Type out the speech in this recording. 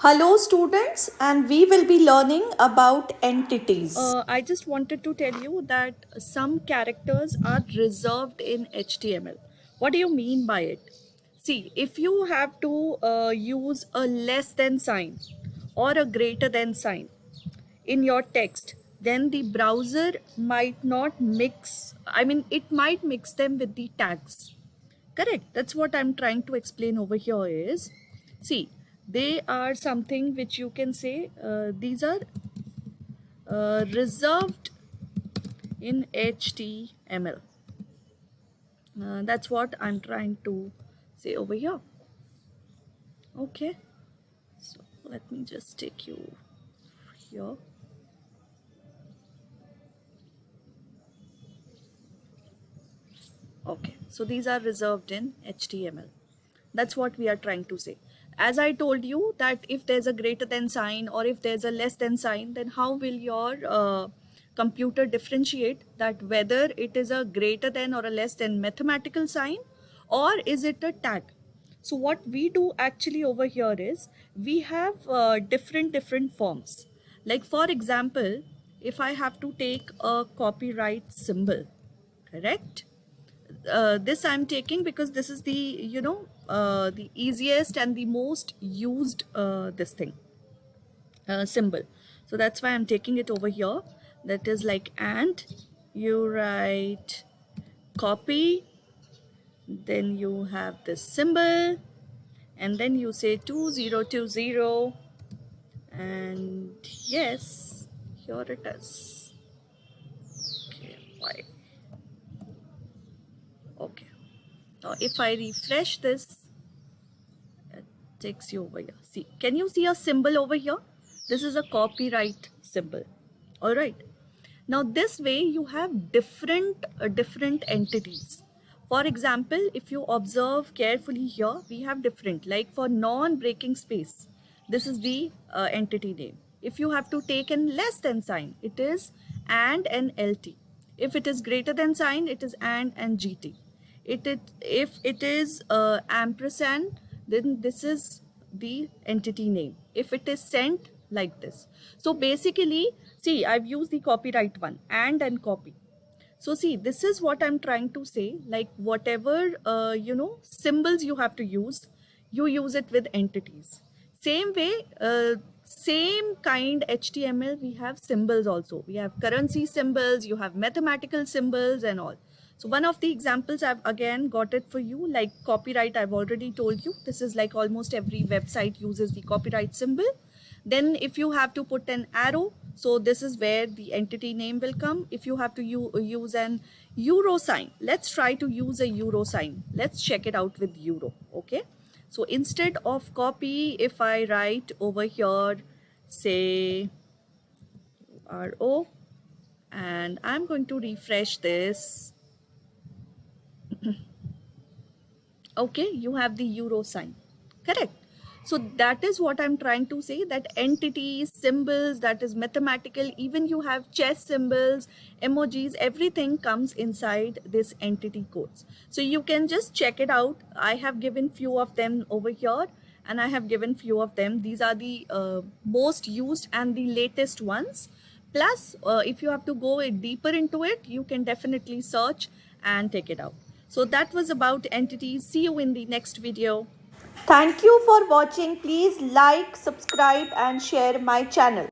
Hello students, and we will be learning about entities. I just wanted to tell you that some characters are reserved in HTML. What do you mean by it? See, if you have to use a less than sign or a greater than sign in your text, then the browser might not mix, it might mix them with the tags. Correct. That's what I'm trying to explain over here is, see, they are something which you can say, these are reserved in HTML. That's what I'm trying to say over here. Okay, so let me just take you here. Okay, so these are reserved in HTML. That's what we are trying to say. As I told you that if there's a greater than sign or if there's a less than sign, then how will your computer differentiate that whether it is a greater than or a less than mathematical sign or is it a tag? So what we do actually over here is we have different forms. Like for example, if I have to take a copyright symbol, correct? This I'm taking because this is the easiest and the most used this thing symbol. So that's why I'm taking it over here. That is like, and you write copy, then you have this symbol, and then you say 2020, and yes, here it is. Okay, why? Okay, now if I refresh this, it takes you over here. See, can you see a symbol over here? This is a copyright symbol. All right. Now this way you have different entities. For example, if you observe carefully here, we have different, like for non-breaking space, this is the entity name. If you have to take in less than sign, it is and LT. If it is greater than sign, it is and GT. If it is ampersand, then this is the entity name. If it is sent, like this. So basically, see, I've used the copyright one and copy. So see, this is what I'm trying to say, like whatever symbols you have to use, you use it with entities. Same way, same kind HTML, we have symbols also. We have currency symbols, you have mathematical symbols and all. So one of the examples I've again got it for you, like copyright, I've already told you. This is like almost every website uses the copyright symbol. Then if you have to put an arrow, so this is where the entity name will come. If you have to use an euro sign, let's try to use a euro sign. Let's check it out with euro. Okay, so instead of copy, if I write over here, say RO, and I'm going to refresh this. Okay, you have the euro sign, correct? So that is what I'm trying to say, that entities, symbols, that is mathematical, even you have chess symbols, emojis, everything comes inside this entity codes. So you can just check it out. I have given few of them over here and I have given few of them. These are the most used and the latest ones. Plus, if you have to go deeper into it, you can definitely search and take it out. So that was about entities. See you in the next video. Thank you for watching. Please like, subscribe, and share my channel.